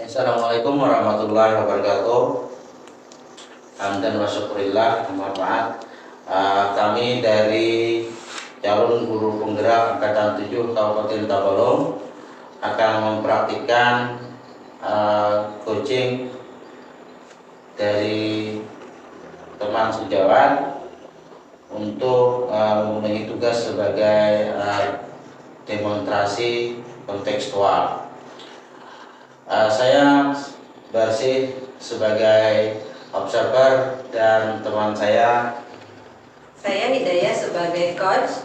Assalamualaikum warahmatullahi wabarakatuh. Hamdan wa syukurillah, amma ba'd. Kami dari calon guru penggerak angkatan 7 Kabupaten Tabalong akan mempraktikkan coaching dari teman sejawat untuk memenuhi tugas sebagai demonstrasi kontekstual. Saya bersih sebagai observer dan teman saya Hidayah sebagai coach.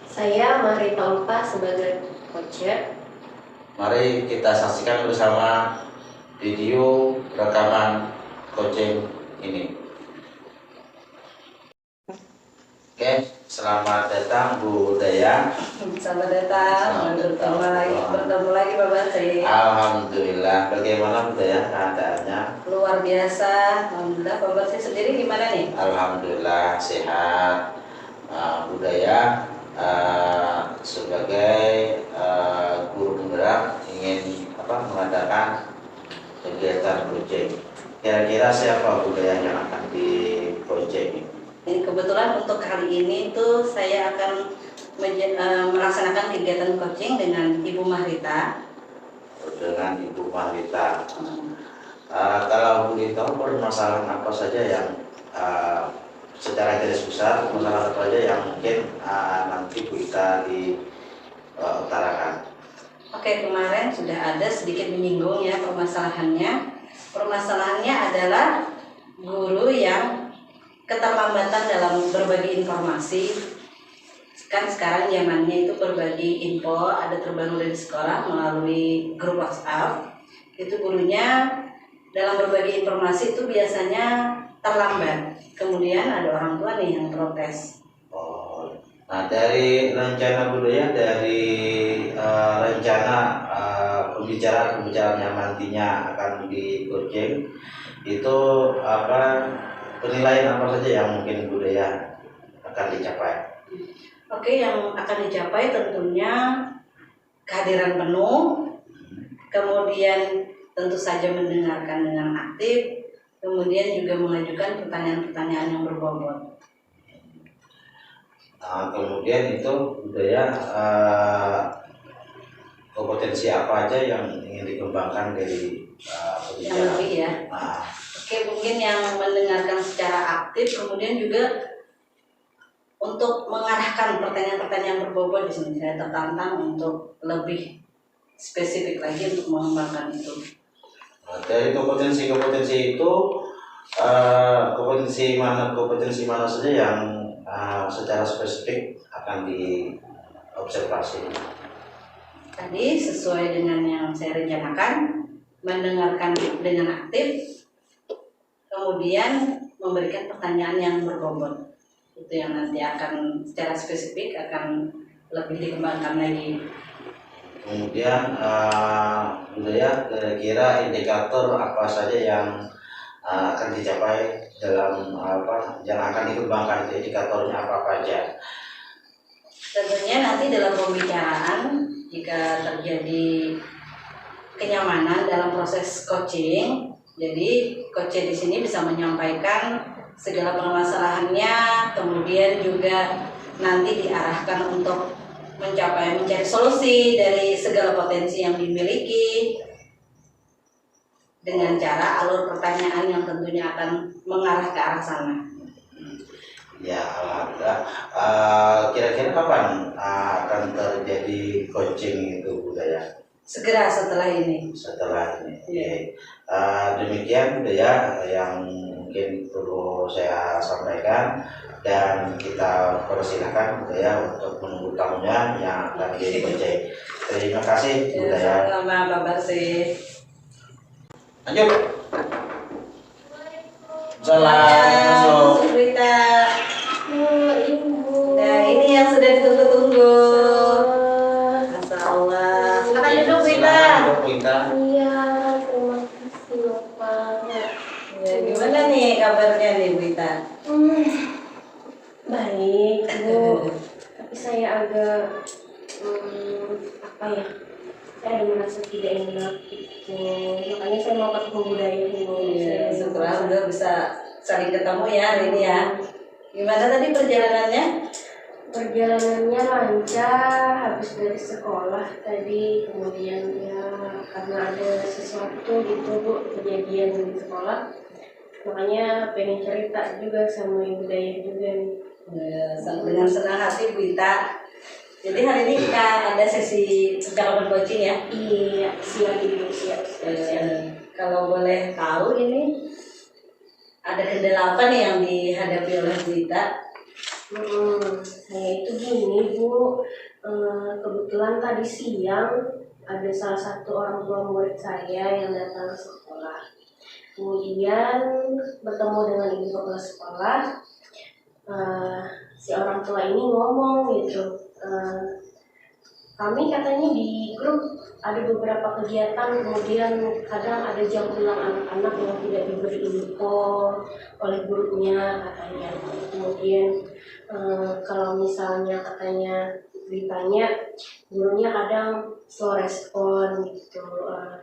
Saya Mari Tompa sebagai coacher. Mari kita saksikan bersama video rekaman coaching ini. Oke, selamat datang Bu Daya. Selamat datang. Bertemu lagi Pak Basri. Alhamdulillah. Bagaimana Bu Daya keadaannya? Luar biasa. Alhamdulillah. Pak Basri sendiri gimana nih? Alhamdulillah sehat. Bu Daya sebagai guru penggerak ingin mengadakan kegiatan coaching. Kira-kira siapa Bu Daya yang akan di coaching? Kebetulan untuk kali ini tuh saya akan melaksanakan kegiatan coaching dengan Ibu Mahrita. Dengan Ibu Mahrita. Kalau boleh tahu permasalahan apa saja yang secara garis besar permasalahan apa saja yang mungkin nanti kita diutarakan. Oke, kemarin sudah ada sedikit menyinggung ya permasalahannya. Permasalahannya adalah guru yang keterlambatan dalam berbagi informasi. Kan sekarang zamannya itu berbagi info ada terbaru dari sekolah melalui grup WhatsApp. Itu gurunya dalam berbagi informasi itu biasanya terlambat. Kemudian ada orang tua nih yang protes. Nah, dari rencana budaya, dari rencana pembicaraan yang nantinya akan di coaching itu penilaian apa saja yang mungkin budaya akan dicapai? Oke, yang akan dicapai tentunya kehadiran penuh, kemudian tentu saja mendengarkan dengan aktif, kemudian juga mengajukan pertanyaan-pertanyaan yang berbobot. Nah, kemudian itu budaya kompetensi apa aja yang ingin dikembangkan dari yang lebih ya. Oke, mungkin yang mendengarkan secara aktif, kemudian juga untuk mengarahkan pertanyaan-pertanyaan berbobot di sini saya tertantang untuk lebih spesifik lagi untuk mengembangkan itu. Nah, dari kompetensi itu kompetensi mana saja yang secara spesifik akan diobservasi? Tadi sesuai dengan yang saya rencanakan, mendengarkan dengan aktif, kemudian memberikan pertanyaan yang berbobot. Itu yang nanti akan secara spesifik akan lebih dikembangkan lagi. Kemudian budaya kira-kira indikator apa saja yang akan dicapai dalam yang akan dikembangkan, itu indikatornya apa aja? Tentunya nanti dalam pembicaraan jika terjadi kenyamanan dalam proses coaching, jadi coach di sini bisa menyampaikan segala permasalahannya, kemudian juga nanti diarahkan untuk mencari solusi dari segala potensi yang dimiliki dengan cara alur pertanyaan yang tentunya akan mengarah ke arah sana. Ya, alhamdulillah. Kira-kira kapan akan terjadi coaching itu budaya? Segera setelah ini. Ya. Demikian budaya yang mungkin perlu saya sampaikan, dan kita persilahkan budaya untuk menunggu tamunya yang akan di-coaching. Terima kasih budaya. Sama Pak Basri. Lanjut. Salam. Berita. Nah, ini yang sudah ditunggu-tunggu. Masyaallah. Silakan duduk, Berita. Iya, terima kasih Bapak. Ya, gimana nih kabarnya nih, Berita? Baik Bu, tapi saya agak saya ada merasa tidak enak gitu. Makanya saya mau ketemu budaya dulu. Iya, setelah udah bisa saling ketemu ya hari ini ya. Gimana tadi perjalanannya? Perjalanannya lancar, habis dari sekolah tadi, kemudian ya karena ada sesuatu gitu Bu, kejadian di sekolah, makanya pengen cerita juga sama ibu Daya juga nih. Ya, dengan senang hati Bu Ita. Jadi hari ini kita ada sesi percakapan coaching ya. Iya, siap Ibu, siap. Kalau boleh tahu ini ada kendala apa nih yang dihadapi oleh Bu Ita? Saya itu gini Bu, kebetulan tadi siang ada salah satu orang tua murid saya yang datang ke sekolah. Kemudian bertemu dengan ibu kepala sekolah, si orang tua ini ngomong gitu, kami katanya di grup ada beberapa kegiatan, kemudian kadang ada jam pulang anak-anak yang tidak diberi info oleh gurunya katanya. Kemudian kalau misalnya katanya ditanya, gurunya kadang slow respon gitu.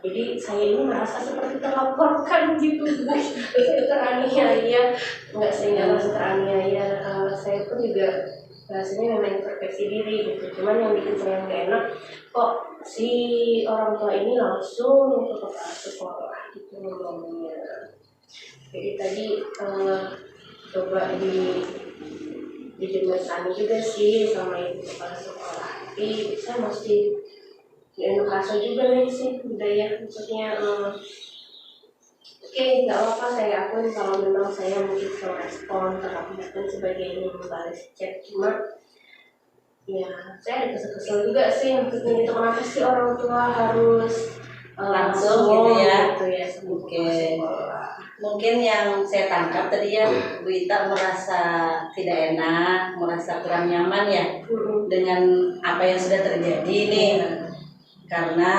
Jadi saya ini merasa seperti terlaporkan gitu, saya teraniaya. Enggak, saya nggak merasa teraniaya. Saya pun juga rasanya memang introspeksi diri gitu. Cuman yang bikin saya nggak enak, kok si orang tua ini langsung ke kepala sekolah gitu ngomongnya. Jadi tadi coba dijembatani juga sih sama ibu kepala sekolah, tapi saya masih nggak rasa juga nih sih budaya, maksudnya oke, nggak apa-apa, saya akuin kalau memang saya mungkin slow respon, terlambat dan sebagainya membalas chat. Cuma ya saya ada kesel-kesel juga sih, maksudnya itu kenapa sih orang tua harus Langsung gitu ya. gitu ya. Oke. Mungkin yang saya tangkap tadi ya, Bu Ita merasa tidak enak, merasa kurang nyaman ya dengan apa yang sudah terjadi nih, karena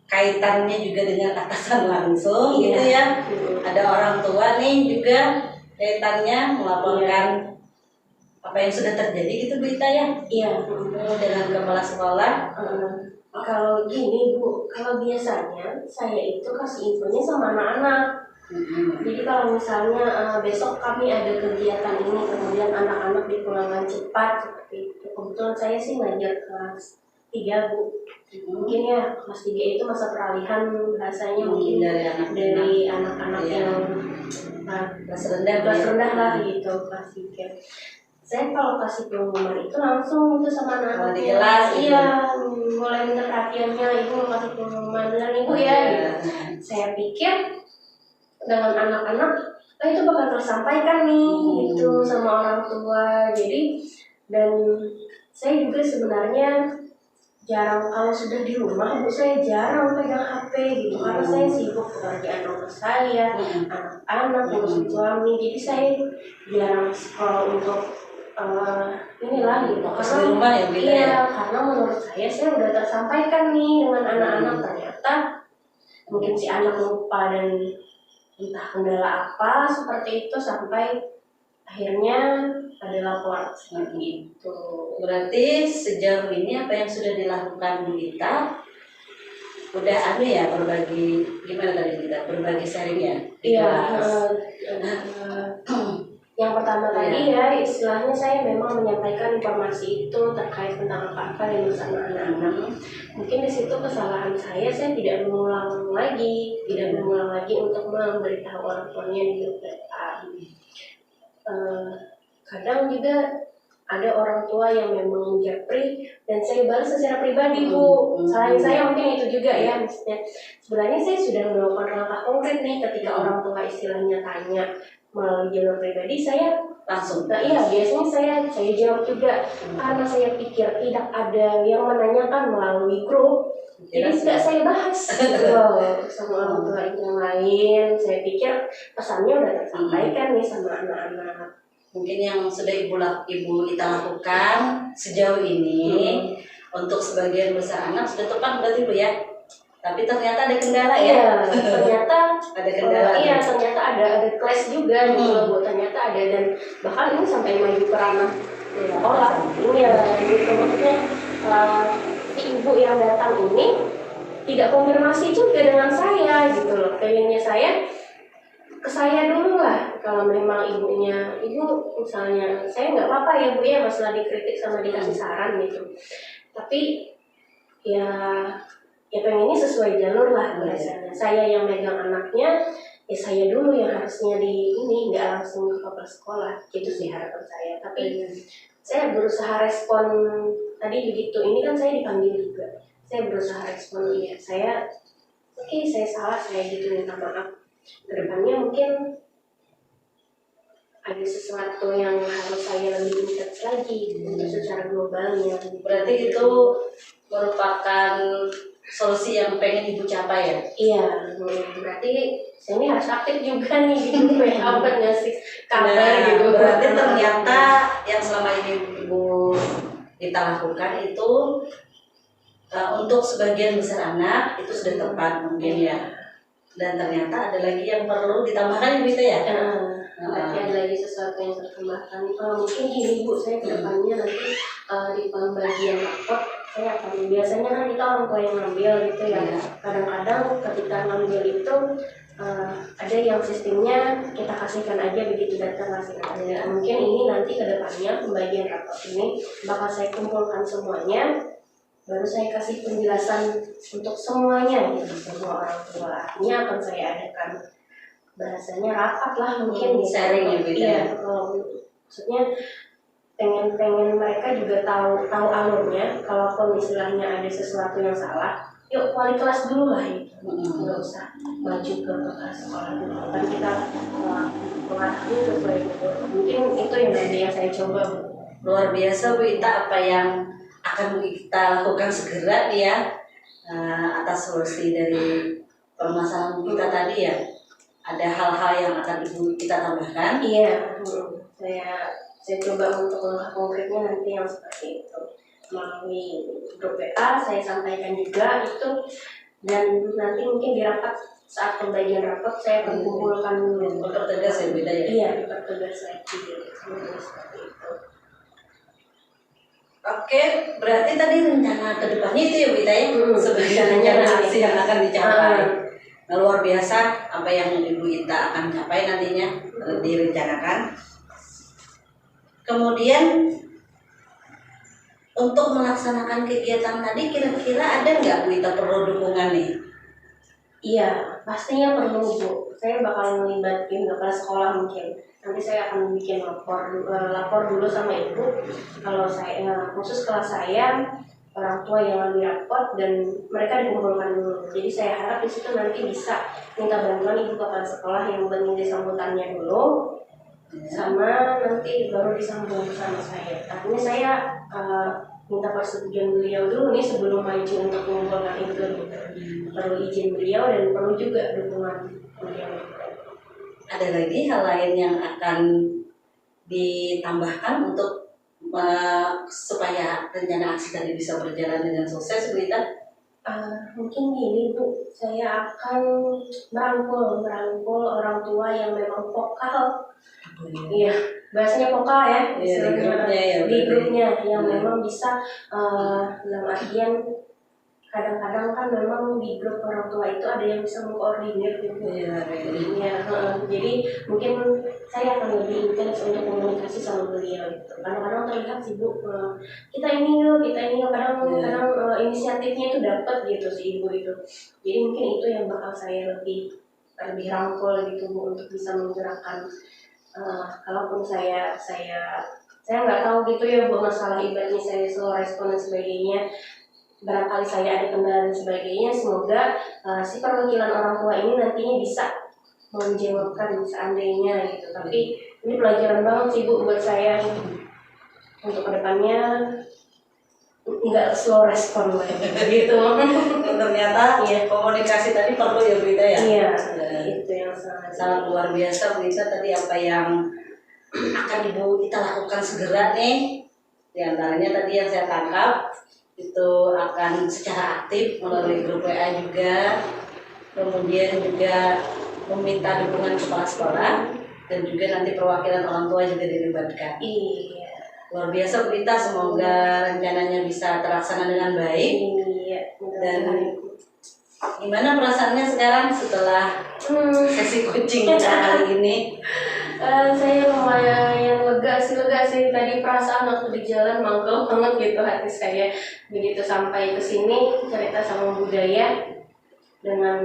kaitannya juga dengan atasan langsung gitu ya. Ada orang tua nih juga kaitannya melaporkan apa yang sudah terjadi gitu Bu Ita ya. Iya. Dengan kepala sekolah. Kalau gini Bu, kalau biasanya saya itu kasih infonya sama anak-anak. Jadi kalau misalnya besok kami ada kegiatan ini, kemudian anak-anak dipulangan cepat seperti itu. Kebetulan saya sih ngajar kelas 3 Bu. Mungkin ya kelas 3 itu masa peralihan bahasanya, mungkin dari anak-anak yang kelas rendah lah gitu, kelas 3. Saya kalau kasih pengumuman itu langsung itu sama anak-anak di kelas. Iya, mulai minta perhatiannya, ibu mau kasih pengumuman dengan ibu ya. Gitu. Saya pikir dengan anak-anak, itu bakal tersampaikan nih gitu sama orang tua. Jadi dan saya juga sebenarnya jarang, kalau sudah di rumah Bu, saya jarang pegang HP gitu, karena saya sibuk pekerjaan rumah saya, anak-anak, ngurus suami. Jadi saya jarang scroll untuk inilah gitu, karena rumah ya, iya, karena menurut saya udah tersampaikan nih dengan anak-anak. Ternyata mungkin si anak lupa dan entah kendala apa seperti itu, sampai akhirnya ada laporan seperti itu. Berarti sejauh ini apa yang sudah dilakukan Bu Ita udah ya, berbagi, gimana tadi kita berbagi sharing ya? Iya. Yang pertama tadi ya, istilahnya saya memang menyampaikan informasi itu terkait tentang apa-apa yang bersama anak-anak. Mungkin di situ kesalahan saya tidak mengulang lagi untuk memberitahu orang tuanya di grup WA. Kadang juga ada orang tua yang memang japri dan saya balas secara pribadi Bu. Salahnya saya mungkin itu juga ya, maksudnya sebenarnya saya sudah melakukan langkah konkret nih ketika orang tua istilahnya tanya melalui jalur pribadi, saya langsung. Iya, biasanya saya jawab juga karena saya pikir tidak ada yang menanyakan melalui grup. Jadi tidak saya bahas sama orang tua yang lain. Saya pikir pesannya udah tersampaikan nih sama anak-anak. Mungkin yang sudah Ibu Ita lakukan sejauh ini untuk sebagian besar anak sudah tepat berarti Bu ya. Tapi ternyata ada kendala ya. Ternyata ada kendala. Iya, ternyata ada clash juga gitu Bu. Ternyata ada, dan bahkan ini sampai maju ke ranah sekolah. Ini ya gitu, maksudnya ibu ibu yang datang ini tidak konfirmasi juga dengan saya gitu loh. Pengennya saya ke saya dulu lah, kalau memang ibunya, ibu misalnya saya nggak apa-apa ya bu ya masalah dikritik sama dikasih saran gitu, tapi ya pengennya sesuai jalur lah biasanya. Saya yang megang anaknya, ya saya dulu yang harusnya di ini, nggak langsung ke kepala sekolah gitu sih harapan saya. Tapi saya berusaha respon tadi begitu, ini kan saya dipanggil juga, saya berusaha respon ya saya oke, saya salah, saya gitu, minta maaf. Kedepannya mungkin ada sesuatu yang harus saya lebih intens lagi untuk secara globalnya. Berarti itu merupakan solusi yang pengen ibu capai ya? Iya, berarti saya ini harus aktif juga nih gitu, apa ngasih kabar gitu. Berarti ternyata yang selama ini ibu kita lakukan itu untuk sebagian besar anak itu sudah tepat mungkin ya. Dan ternyata ada lagi yang perlu ditambahkan ibu itu ya? Berarti ada lagi sesuatu yang tertambahkan. Mungkin gini bu, saya kedepannya nanti di pembagian rapot saya akan, biasanya kan kita orang tua yang ngambil gitu ya. Kadang-kadang ketika ngambil itu ada yang sistemnya kita kasihkan aja begitu datang kasihkan aja. Mungkin ini nanti kedepannya pembagian rapot ini bakal saya kumpulkan semuanya, baru saya kasih penjelasan untuk semuanya gitu, semua orang tua. Ini akan saya adakan bahasanya rapat lah mungkin sharing ya Bu. Iya, maksudnya pengen mereka juga tahu alurnya. Kalaupun istilahnya ada sesuatu yang salah, yuk wali kelas dulu lah itu, nggak usah maju ke kepala sekolah dulu. Kan kita mengatasi sesuai itu. Mungkin itu yang nanti yang saya coba Bu. Luar biasa Bu Ita, apa yang akan kita lakukan segera nih ya atas solusi dari permasalahan kita tadi ya. Ada hal-hal yang akan ibu kita tambahkan? Iya, saya coba untuk langkah konkretnya nanti yang seperti itu melalui grup WA saya sampaikan juga itu, dan nanti mungkin di rapat saat pembagian rapot saya akan kumpulkan dulu. Mempertegas ya beda ya? Iya, mempertegas lagi seperti itu. Oke, berarti tadi rencana kedepannya itu ya Bu Ita ya? Sebenarnya rencana aksi yang akan dicapai. Nah, luar biasa apa yang Ibu Ita akan capai nantinya direncanakan. Kemudian untuk melaksanakan kegiatan tadi kira-kira ada nggak Bu Ita perlu dukungan nih? Iya, pastinya perlu Bu. Saya bakal melibatkan kepala sekolah mungkin. Nanti saya akan bikin lapor dulu sama ibu. Kalau saya khusus kelas saya, orang tua yang ambil rapot dan mereka dikumpulkan dulu. Jadi saya harap di situ nanti bisa minta bantuan ibu kepala sekolah yang membantu sambutannya dulu, sama nanti baru disambung sama saya. Artinya saya minta persetujuan beliau dulu nih sebelum maju untuk mengumpulkan itu. Perlu izin beliau dan perlu juga dukungan beliau. Ada lagi hal lain yang akan ditambahkan untuk supaya rencana aksi tadi bisa berjalan dengan sukses, Bu Ita? Mungkin gini Bu, saya akan merangkul orang tua yang memang vokal. Iya, bahasanya vokal ya, di grupnya yang memang bisa dalam artian kadang-kadang kan memang di grup orang tua itu ada yang bisa mengkoordinir gitu. Jadi mungkin saya akan lebih intens untuk komunikasi sama beliau gitu. Kadang-kadang terlihat sih Bu, kita ini yuk, kadang inisiatifnya itu dapat gitu si ibu itu. Jadi mungkin itu yang bakal saya lebih rangkul gitu Bu, untuk bisa menggerakkan. Kalaupun saya nggak tahu gitu ya Bu, masalah ibaratnya saya slow respon dan sebagainya, barangkali saya ada kendala dan sebagainya. Semoga si perwakilan orang tua ini nantinya bisa menjawabkan seandainya gitu. Tapi ini pelajaran banget sih Bu buat saya untuk kedepannya, nggak slow respon gitu. Ternyata komunikasi tadi perlu ya Bu Ita ya? Iya, itu yang sangat luar biasa Bu Ita tadi apa yang akan Ibu kita lakukan segera nih. Di antaranya tadi yang saya tangkap itu akan secara aktif melalui grup WA juga, kemudian juga meminta dukungan kepala sekolah dan juga nanti perwakilan orang tua juga dilibatkan. Iya. Luar biasa Bu Ita, semoga rencananya bisa terlaksana dengan baik. Iya. Dan gimana perasaannya sekarang setelah sesi coaching kita kali ini? Saya lumayan lega sih tadi perasaan waktu di jalan mangkel banget gitu hati saya begitu sampai ke sini cerita sama budaya dengan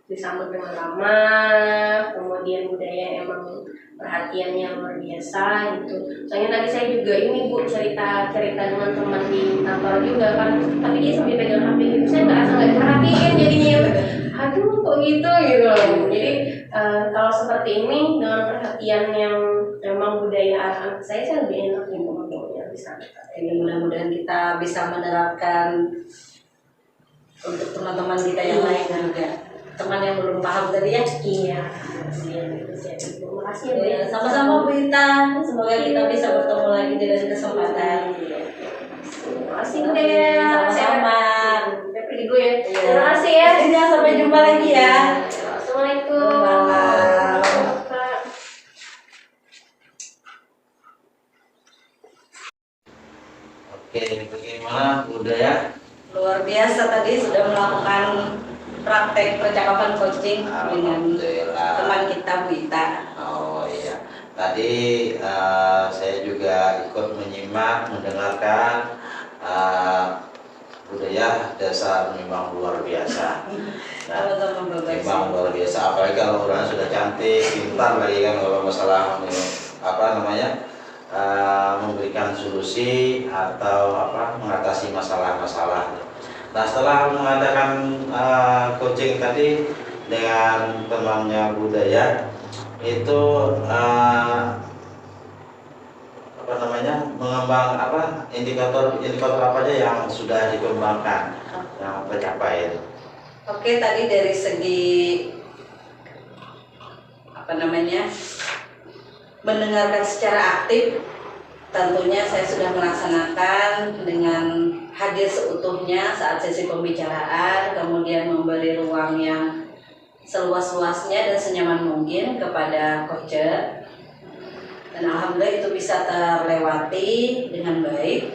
disambut dengan ramah, kemudian budaya emang perhatiannya luar biasa gitu. Soalnya tadi saya juga ini Bu cerita dengan teman di kantor juga kan, tapi dia sambil pegang HP gitu, saya nggak diperhatiin jadinya. Aduh kok gitu loh. Jadi kalau seperti ini dengan perhatian yang memang budaya anak saya lebih enak gitu ngomongnya bisa. Ini mudah-mudahan kita bisa menerapkan untuk teman-teman kita yang lain juga. Teman yang belum paham tadi ya. Iya. Terima kasih ya Bu. Ya, sama-sama Bu Ita. Semoga kita bisa bertemu lagi di lain kesempatan. Terima kasih Bu Dea. Sama-sama. Saya pergi dulu ya. Iya. Terima kasih ya. Ya, sampai jumpa lagi ya. Assalamualaikum. Waalaikumsalam. Pak. Oke, bagaimana budaya? Luar biasa tadi sudah melakukan praktek percakapan coaching dengan teman kita Bu Ita. Oh iya, tadi saya juga ikut menyimak, mendengarkan budaya dasar memang luar biasa. Nah, memang luar biasa, apalagi kalau orang sudah cantik, pintar lagi kan kalau masalah apa namanya memberikan solusi atau mengatasi masalah-masalah. Nah, setelah mengadakan coaching tadi dengan temannya budaya itu mengembang indikator apa aja yang sudah dikembangkan yang tercapai itu. Oke, tadi dari segi mendengarkan secara aktif, tentunya saya sudah melaksanakan dengan hadir seutuhnya saat sesi pembicaraan, kemudian memberi ruang yang seluas-luasnya dan senyaman mungkin kepada coacher. Dan alhamdulillah itu bisa terlewati dengan baik.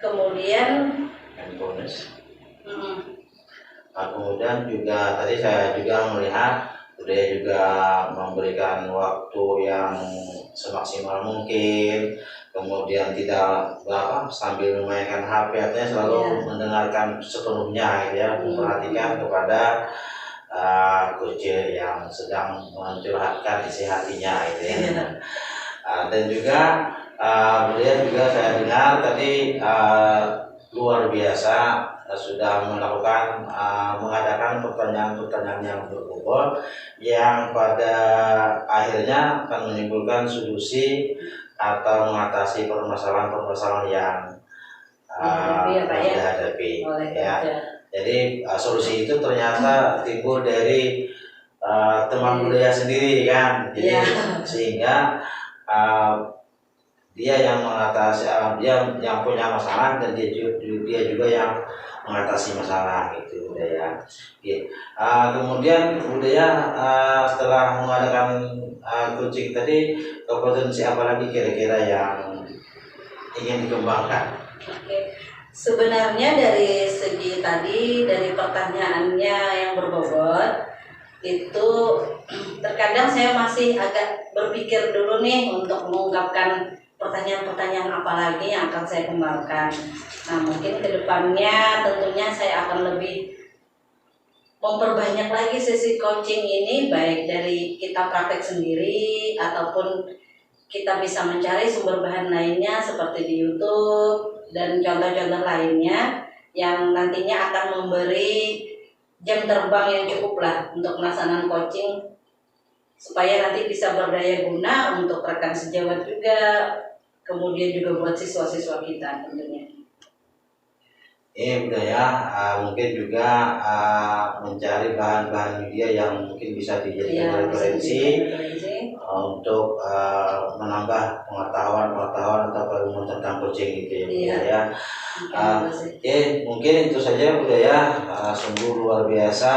Kemudian bonus. Kemudian juga tadi saya juga melihat budaya juga memberikan waktu yang semaksimal mungkin, kemudian tidak sambil memainkan HP, artinya selalu mendengarkan sepenuhnya gitu ya, memperhatikan kepada coach yang sedang mencurhatkan isi hatinya gitu ya. Dan juga beliau juga saya dengar tadi luar biasa sudah mengadakan pertanyaan-pertanyaan yang berbobot yang pada akhirnya akan menimbulkan solusi atau mengatasi permasalahan-permasalahan yang dihadapi ya. Jadi solusi itu ternyata timbul dari teman budaya sendiri kan. Jadi sehingga dia yang mengatasi, dia yang punya masalah dan dia juga yang mengatasi masalah gitu budaya. Kemudian budaya setelah mengadakan coaching tadi, kompetensi apa lagi kira-kira yang ingin dikembangkan? Oke. Sebenarnya dari segi tadi, dari pertanyaannya yang berbobot itu terkadang saya masih agak berpikir dulu nih untuk mengungkapkan pertanyaan-pertanyaan apa lagi yang akan saya kembangkan. Nah, mungkin kedepannya tentunya saya akan lebih memperbanyak lagi sesi coaching ini, baik dari kita praktek sendiri ataupun kita bisa mencari sumber bahan lainnya seperti di YouTube dan contoh-contoh lainnya yang nantinya akan memberi jam terbang yang cukup lah untuk melaksanakan coaching supaya nanti bisa berdaya guna untuk rekan sejawat juga, kemudian juga buat siswa-siswa kita tentunya. Budaya mungkin juga mencari bahan-bahan media yang mungkin bisa dijadikan referensi untuk menambah pengetahuan atau ilmu tentang coaching gitu ya. Mungkin itu saja budaya, sungguh luar biasa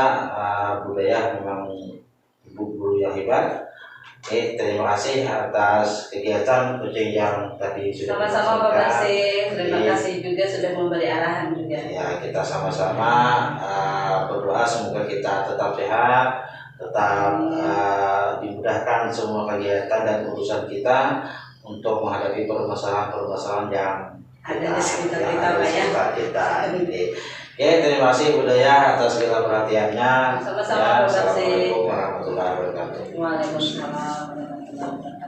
budaya, memang ibu guru yang hebat Oke, terima kasih atas kegiatan coaching yang tadi sudah Sama-sama Pak dilaksanakan. Basir, terima Jadi, kasih juga sudah memberi arahan juga. ya, kita sama-sama berdoa semoga kita tetap sehat, tetap dimudahkan semua kegiatan dan urusan kita untuk menghadapi permasalahan-permasalahan yang Ada di sekitar yang kita, ada di Pak, ya. sekitar kita. Oke, terima kasih Budaya atas segala perhatiannya. Sama-sama, Ya, Pak Basir. Assalamualaikum warahmatullahi wabarakatuh. Waalaikumsalam warahmatullahi wabarakatuh.